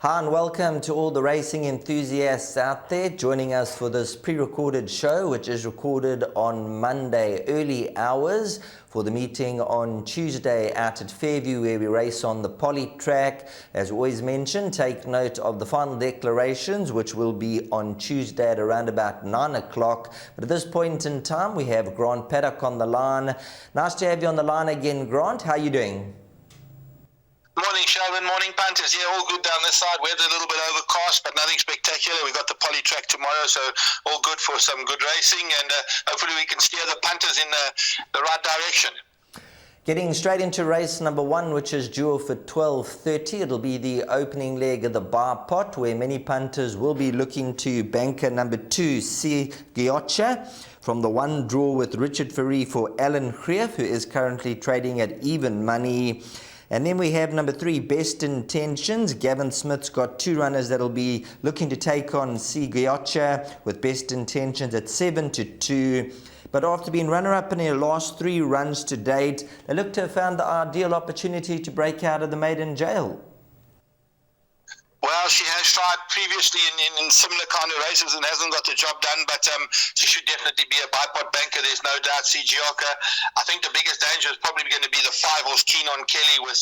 Hi and welcome to all the racing enthusiasts out there joining us for this pre-recorded show, which is recorded on Monday early hours for the meeting on Tuesday out at Fairview, where we race on the poly track. As always mentioned, take note of the final declarations, which will be on Tuesday at around about 9 o'clock. But at this point in time, we have Grant Paddock on the line. Nice to have you on the line again, Grant. How are you doing? Morning, Sheldon. Morning, punters. Yeah, all good down this side. Weather a little bit overcast, but nothing spectacular. We've got the poly track tomorrow, so all good for some good racing, and hopefully we can steer the punters in the right direction. Getting straight into race number 1, which is due for 12:30. It'll be the opening leg of the bar pot, where many punters will be looking to banker number 2, C. Giocha, from the 1 draw with Richard Ferree for Alan Greef, who is currently trading at even money. And then we have number 3, Best Intentions. Gavin Smith's got 2 runners that'll be looking to take on C. Giocha with Best Intentions at 7-2. But after being runner-up in their last 3 runs to date, they look to have found the ideal opportunity to break out of the maiden jail. Well, she has tried previously in similar kind of races and hasn't got the job done, but she should definitely be a bipod banker, there's no doubt. C. Giocha. I think the biggest danger is probably going to be the 5-horse Keen on Kelly with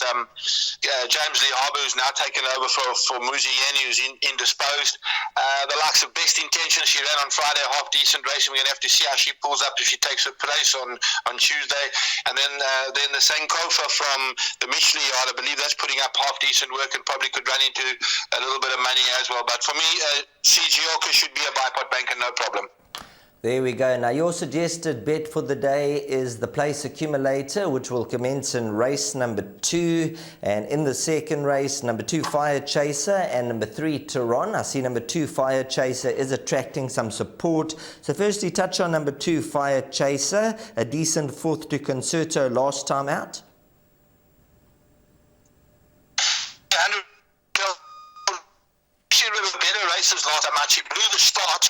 James Lee Harbour, who's now taken over for Muzi Yen, who's indisposed. The likes of Best Intentions, she ran on Friday, a half-decent race, and we're going to have to see how she pulls up if she takes her place on Tuesday. And then the Sankofa from the Michelin Yard, I believe that's putting up half-decent work and probably could run into a little bit of money as well. But for me, C. Giocha should be a bipod banker, no problem. There we go. Now, your suggested bet for the day is the place accumulator, which will commence in race number 2. And in the second race, number 2, Fire Chaser, and number 3, Tehran. I see number 2, Fire Chaser, is attracting some support. So firstly, touch on number 2, Fire Chaser, a decent 4th to Concerto last time out. Last time out, she blew the start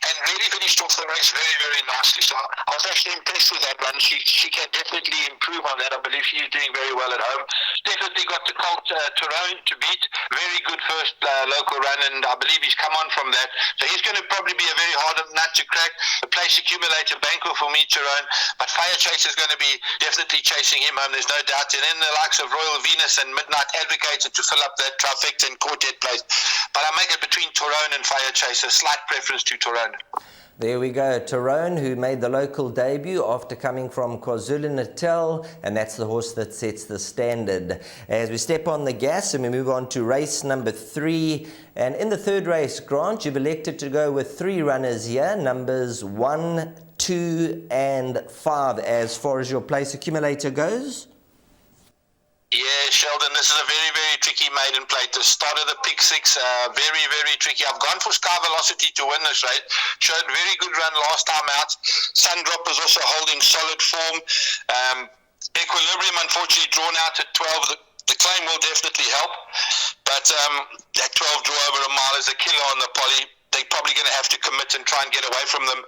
and really finished off the race very, very nicely. So I was actually impressed with that run. She can definitely improve on that. I believe she's doing very well at home. Definitely got the colt Tehran to beat. Very good first local run, and I believe he's come on from that. So he's going to probably be a very hard nut to crack. The place accumulator banker for me, Tehran, but Fire Chaser is going to be definitely chasing him home. There's no doubt. And then the likes of Royal Venus and Midnight Advocator to fill up that trifecta and quartet place. But I make it between Tehran and Fire Chaser. Slight preference to Tehran. There we go. Tehran, who made the local debut after coming from KwaZulu-Natal, and that's the horse that sets the standard. As we step on the gas and we move on to race number 3, and in the third race, Grant, you've elected to go with 3 runners here, numbers 1, 2, and 5, as far as your place accumulator goes. Yeah, Sheldon, this is a very, very tricky maiden plate. The start of the pick 6, very, very tricky. I've gone for Sky Velocity to win this race. Showed very good run last time out. Sundrop is also holding solid form. Equilibrium, unfortunately, drawn out at 12. The claim will definitely help. But that 12 draw over a mile is a killer on the poly. They're probably going to have to commit and try and get away from them.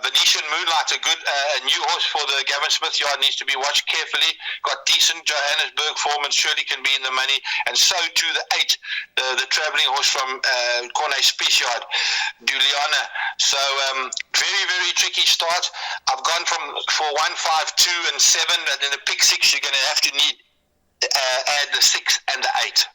Venetian Moonlight, a good new horse for the Gavin Smith yard, needs to be watched carefully. Got decent Johannesburg form and surely can be in the money. And so too the 8, the travelling horse from Corne Spies yard, Juliana. So very, very tricky start. I've gone for 1, 5, 2, and 7. And in the pick 6, you're going to have to add the 6 and the 8.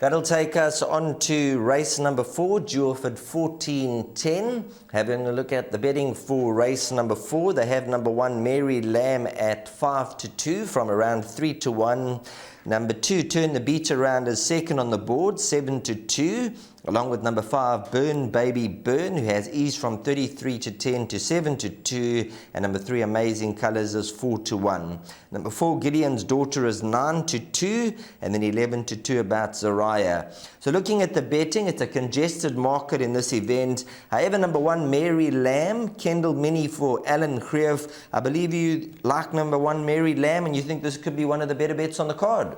That'll take us on to race number 4, Dewford 1410. Having a look at the betting for race number 4, they have number 1, Mary Lamb at 5-2 from around 3-1. Number 2, Turn the Beat Around, is second on the board, 7-2. Along with number 5, Burn Baby Burn, who has ease from 33-10 to 7-2, and number 3, Amazing Colors, is 4-1. Number 4, Gideon's Daughter, is 9-2, and then 11-2 about Zariah. So looking at the betting, it's a congested market in this event. However, number 1, Mary Lamb, Kendall Mini for Alan Greef. I believe you like number 1, Mary Lamb, and you think this could be one of the better bets on the card.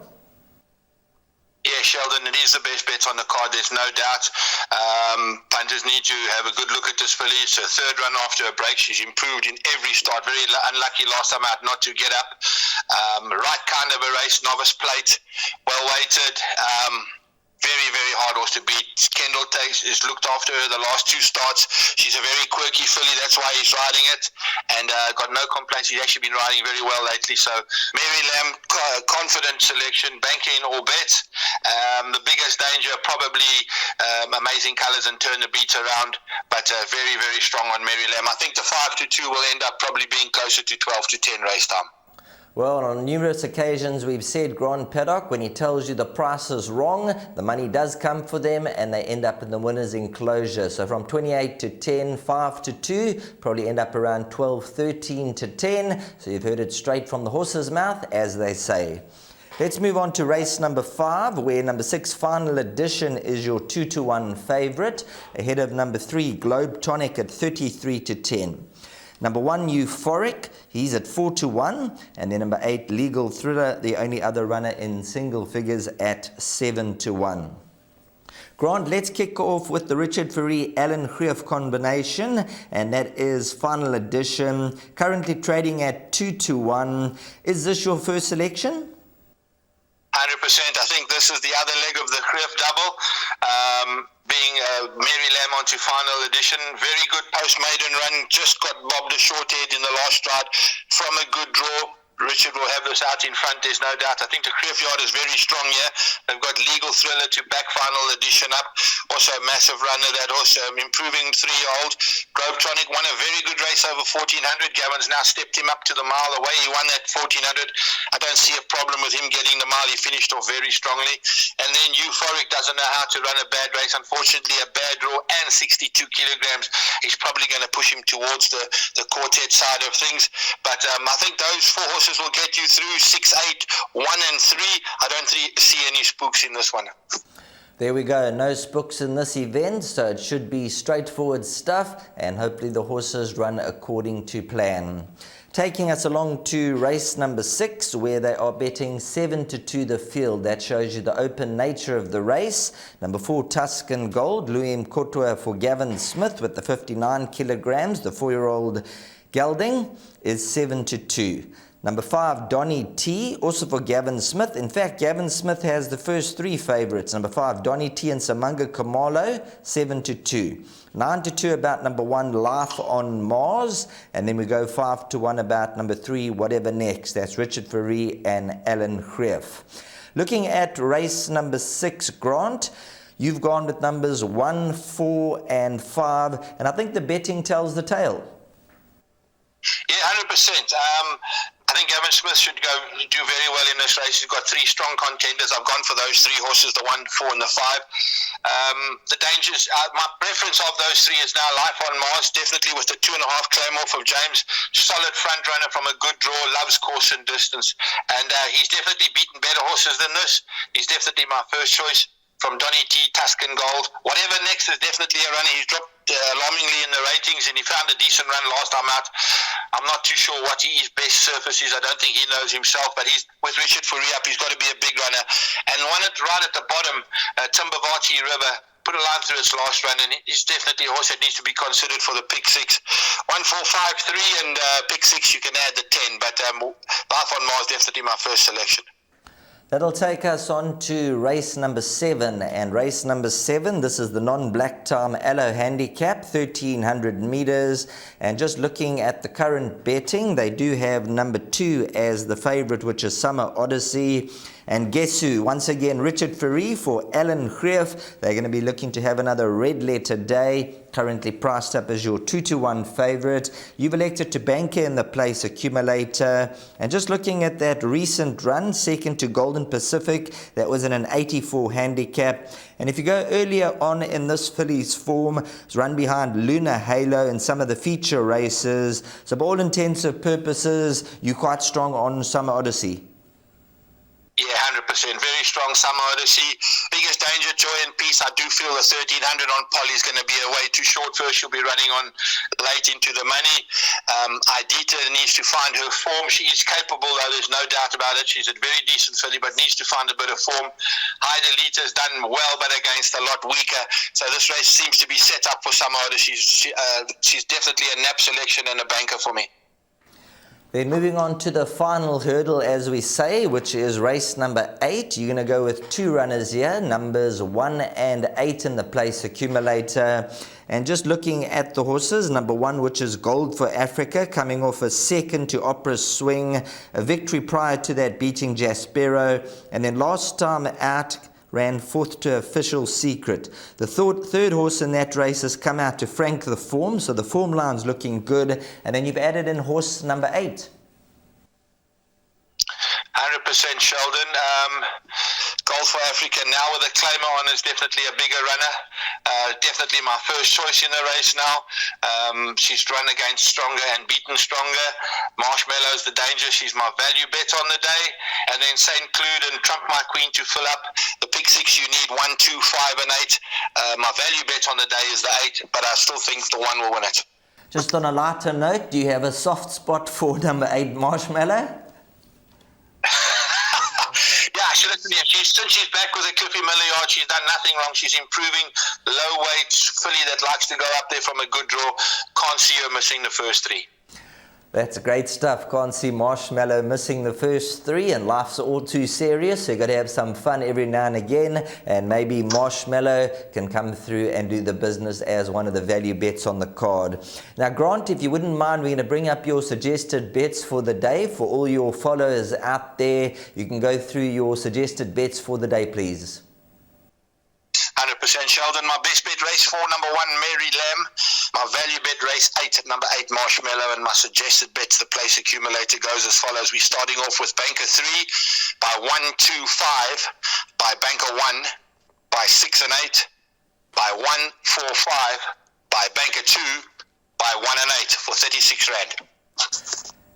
Yeah, Sheldon, it is the best bet on the card, there's no doubt. Punters need to have a good look at this filly. It's her 3rd run after a break. She's improved in every start. Very unlucky last time out not to get up. Right kind of a race, novice plate, well weighted. very, very hard horse to beat. Kendall is looked after her the last 2 starts. She's a very quirky filly. That's why he's riding it. And got no complaints. He's actually been riding very well lately. So Mary Lamb, confident selection, banking all bets. The biggest danger, probably Amazing Colours and Turn the Beats around. But very, very strong on Mary Lamb. I think the 5-2 will end up probably being closer to 12-10 race time. Well, on numerous occasions we've said Grand Paddock, when he tells you the price is wrong, the money does come for them and they end up in the winner's enclosure. So from 28-10, 5-2, probably end up around 12-13-10. So you've heard it straight from the horse's mouth, as they say. Let's move on to race number 5, where number 6 Final Edition is your 2-1 favourite, ahead of number 3 Globe Tonic at 33-10. Number 1, Euphoric, he's at 4-1, and then number 8, Legal Thriller, the only other runner in single figures at 7-1. Grant, let's kick off with the Richard Fourie Alan Greef combination, and that is Final Edition, currently trading at 2-1. Is this your first selection? 100%. I think this is the other leg of the Greef double. Being Mary Lamb onto Final Edition. Very good post-maiden run. Just got bobbed a short head in the last stride from a good draw. Richard will have this out in front, there's no doubt. I think the Greef yard is very strong here. They've got Legal Thriller to back Final Edition up. Also a massive runner, that horse, improving 3-year-old. Globe Tonic won a very good race over 1400. Gavin's now stepped him up to the mile. The way he won that 1400, I don't see a problem with him getting the mile. He finished off very strongly. And then Euphoric doesn't know how to run a bad race. Unfortunately, a bad draw and 62 kilograms. He's probably going to push him towards the quartet side of things. But I think those 4 horses will get you through 6, 8, 1 and 3. I don't see any spooks in this one. There we go, no spooks in this event, so it should be straightforward stuff, and hopefully the horses run according to plan. Taking us along to race number 6, where they are betting 7-2 the field. That shows you the open nature of the race. Number 4, Tuscan Gold, Louis Mkotwa for Gavin Smith with the 59 kilograms. The 4-year-old gelding is 7-2. Number 5, Donny T, also for Gavin Smith. In fact, Gavin Smith has the first 3 favourites. Number 5, Donny T and Samanga Kamalo, 7-2. 9-2 about number 1, Life on Mars. And then we go 5-1 about number 3, Whatever Next. That's Richard Fourie and Alan Greef. Looking at race number 6, Grant, you've gone with numbers 1, 4 and 5. And I think the betting tells the tale. Yeah, 100%. I think Gavin Smith should do very well in this race. He's got 3 strong contenders. I've gone for those 3 horses, the 1, 4 and the 5. The dangers, my preference of those 3 is now Life on Mars, definitely with the 2.5 Claymore of James. Solid front runner from a good draw, loves course and distance. And he's definitely beaten better horses than this. He's definitely my first choice. From Donny T, Tuscan Gold. Whatever Next is definitely a runner. He's dropped alarmingly in the ratings, and he found a decent run last time out. I'm not too sure what his best surface is. I don't think he knows himself, but he's with Richard Fourie up. He's got to be a big runner. And one right at the bottom, Timbavati River, put a line through its last run, and he's definitely a horse that needs to be considered for the pick 6. 1, 4, 5, 3, and pick 6, you can add the 10. But Life on Mars, definitely my first selection. That'll take us on to race number 7. And race number 7, this is the non-black time Allo handicap, 1,300 meters. And just looking at the current betting, they do have number 2 as the favorite, which is Summer Odyssey. And guess who? Once again, Richard Fourie for Alan Greef. They're going to be looking to have another red letter day, currently priced up as your 2-1 favorite. You've elected to bank in the place accumulator. And just looking at that recent run, second to Golden Pacific, that was in an 84 handicap. And if you go earlier on in this filly's form, it's run behind Lunar Halo in some of the feature races. So by all intents and purposes, you're quite strong on Summer Odyssey. Yeah, 100%. Very strong Summer Odyssey. Biggest danger, Joy and Peace. I do feel the 1300 on Polly is going to be a way too short for her. She'll be running on late into the money. Idita needs to find her form. She is capable, though, there's no doubt about it. She's a very decent filly, but needs to find a bit of form. Heidelita's done well, but against a lot weaker. So this race seems to be set up for Summer Odyssey. She's definitely a nap selection and a banker for me. Then moving on to the final hurdle, as we say, which is race number 8. You're going to go with 2 runners here, numbers 1 and 8 in the place accumulator. And just looking at the horses, number 1, which is Gold for Africa, coming off a second to Opera's Swing, a victory prior to that beating Jaspero, and then last time out ran 4th to Official Secret. The third horse in that race has come out to frank the form, so the form line's looking good. And then you've added in horse number 8. 100% Sheldon. Gold for Africa now with a claimer on is definitely a bigger runner. Definitely my first choice in the race now. She's run against stronger and beaten stronger. Marshmallow's the danger. She's my value bet on the day. And then St. Clude and Trump My Queen to fill up. The pick 6 you need 1, 2, 5 and 8. My value bet on the day is the 8, but I still think the 1 will win it. Just on a lighter note, do you have a soft spot for number 8 Marshmallow? Since she's back with a Cliffy Milliard, she's done nothing wrong. She's improving. Low weight filly that likes to go up there from a good draw. Can't see her missing the first 3. That's great stuff. Can't see Marshmallow missing the first 3, and life's all too serious, so you've got to have some fun every now and again, and maybe Marshmallow can come through and do the business as one of the value bets on the card. Now, Grant, if you wouldn't mind, we're going to bring up your suggested bets for the day. For all your followers out there, you can go through your suggested bets for the day, please. 100% Sheldon. My best bet race 4, number 1 Mary Lamb. My value bet race 8, number 8 Marshmallow, and my suggested bets, the place accumulator, goes as follows. We're starting off with Banker 3 by 1, 2, 5, by Banker 1, by 6 and 8, by 1, 4, 5, by Banker 2, by 1 and 8 for 36 Rand.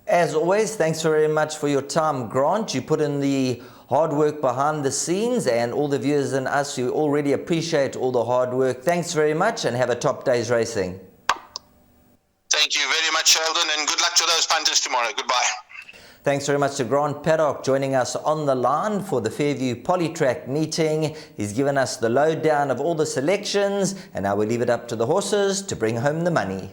As always, thanks very much for your time, Grant. You put in the hard work behind the scenes, and all the viewers and us, we already appreciate all the hard work. Thanks very much, and have a top day's racing. Thank you very much, Sheldon, and good luck to those punters tomorrow. Goodbye. Thanks very much to Grant Paddock joining us on the line for the Fairview Polytrack meeting. He's given us the lowdown of all the selections, and now we leave it up to the horses to bring home the money.